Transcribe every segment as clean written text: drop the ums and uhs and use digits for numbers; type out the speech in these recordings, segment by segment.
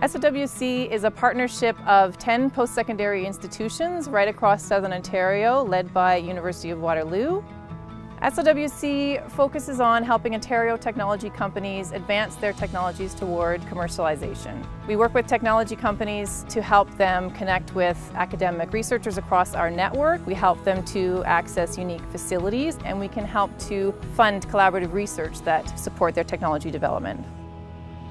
SOWC is a partnership of 10 post-secondary institutions right across Southern Ontario, led by University of Waterloo. SOWC focuses on helping Ontario technology companies advance their technologies toward commercialization. We work with technology companies to help them connect with academic researchers across our network. We help them to access unique facilities, and we can help to fund collaborative research that support their technology development.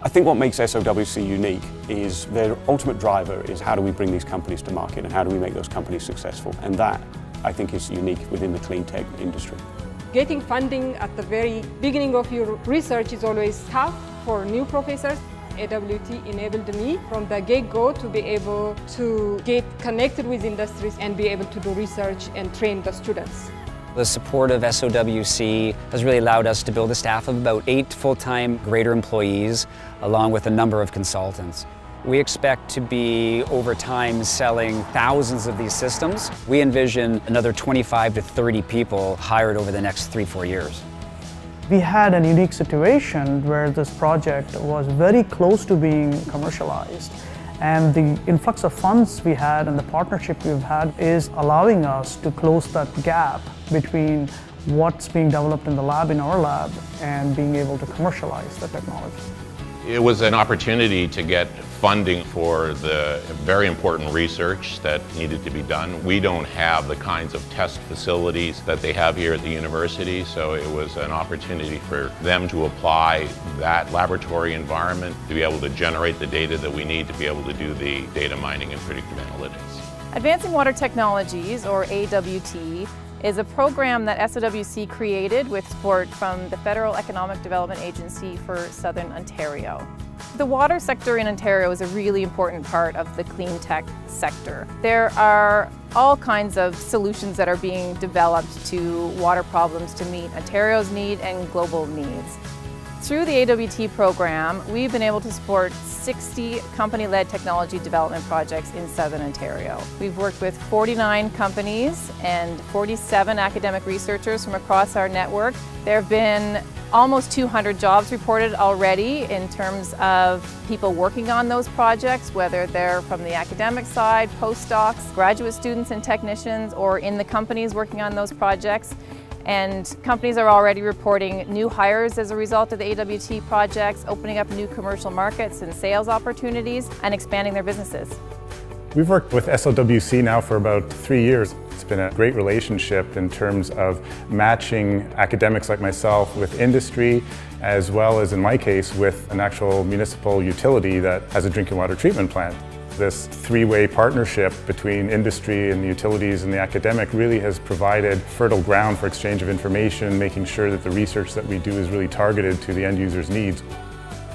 I think what makes SOWC unique is their ultimate driver is how do we bring these companies to market and how do we make those companies successful, and that I think is unique within the clean tech industry. Getting funding at the very beginning of your research is always tough for new professors. AWT enabled me from the get-go to be able to get connected with industries and be able to do research and train the students. The support of SOWC has really allowed us to build a staff of about 8 full-time grader employees, along with a number of consultants. We expect to be, over time, selling thousands of these systems. We envision another 25 to 30 people hired over the next 3-4 years. We had a unique situation where this project was very close to being commercialized. And the influx of funds we had and the partnership we've had is allowing us to close that gap between what's being developed in the lab, in our lab, and being able to commercialize the technology. It was an opportunity to get funding for the very important research that needed to be done. We don't have the kinds of test facilities that they have here at the university, so it was an opportunity for them to apply that laboratory environment to be able to generate the data that we need to be able to do the data mining and predictive analytics. Advancing Water Technologies, or AWT, is a program that SOWC created with support from the Federal Economic Development Agency for Southern Ontario. The water sector in Ontario is a really important part of the clean tech sector. There are all kinds of solutions that are being developed to water problems to meet Ontario's need and global needs. Through the AWT program, we've been able to support 60 company-led technology development projects in Southern Ontario. We've worked with 49 companies and 47 academic researchers from across our network. There have been almost 200 jobs reported already in terms of people working on those projects, whether they're from the academic side, postdocs, graduate students and technicians, or in the companies working on those projects. And companies are already reporting new hires as a result of the AWT projects, opening up new commercial markets and sales opportunities, and expanding their businesses. We've worked with SOWC now for about 3 years. It's been a great relationship in terms of matching academics like myself with industry, as well as in my case with an actual municipal utility that has a drinking water treatment plant. This three-way partnership between industry and the utilities and the academic really has provided fertile ground for exchange of information, making sure that the research that we do is really targeted to the end user's needs.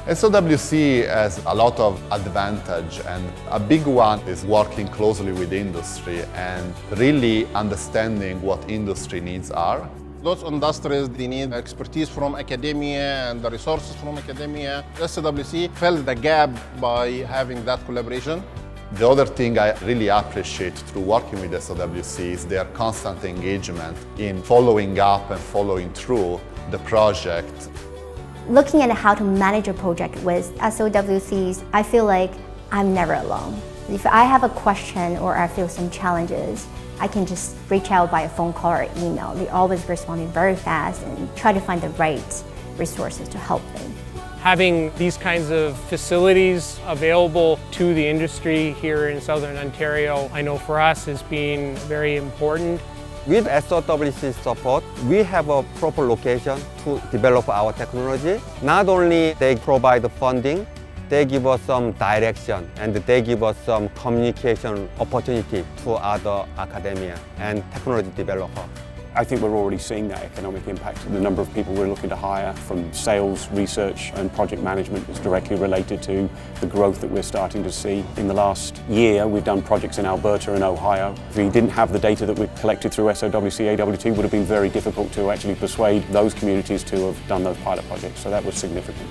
SOWC has a lot of advantage, and a big one is working closely with industry and really understanding what industry needs are. Those industries, they need expertise from academia and the resources from academia. SOWC filled the gap by having that collaboration. The other thing I really appreciate through working with SOWC is their constant engagement in following up and following through the project. Looking at how to manage a project with SOWCs, I feel like I'm never alone. If I have a question or I feel some challenges, I can just reach out by a phone call or email. They always respond very fast and try to find the right resources to help them. Having these kinds of facilities available to the industry here in Southern Ontario, I know for us has been very important. With SOWC support, we have a proper location to develop our technology. Not only they provide the funding, they give us some direction and they give us some communication opportunity to other academia and technology developers. I think we're already seeing that economic impact. The number of people we're looking to hire from sales, research and project management is directly related to the growth that we're starting to see. In the last year, we've done projects in Alberta and Ohio. If we didn't have the data that we collected through SOWC, AWT would have been very difficult to actually persuade those communities to have done those pilot projects, so that was significant.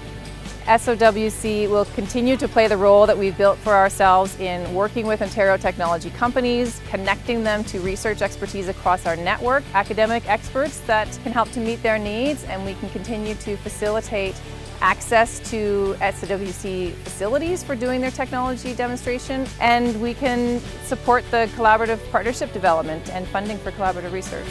SOWC will continue to play the role that we've built for ourselves in working with Ontario technology companies, connecting them to research expertise across our network, academic experts that can help to meet their needs, and we can continue to facilitate access to SOWC facilities for doing their technology demonstration, and we can support the collaborative partnership development and funding for collaborative research.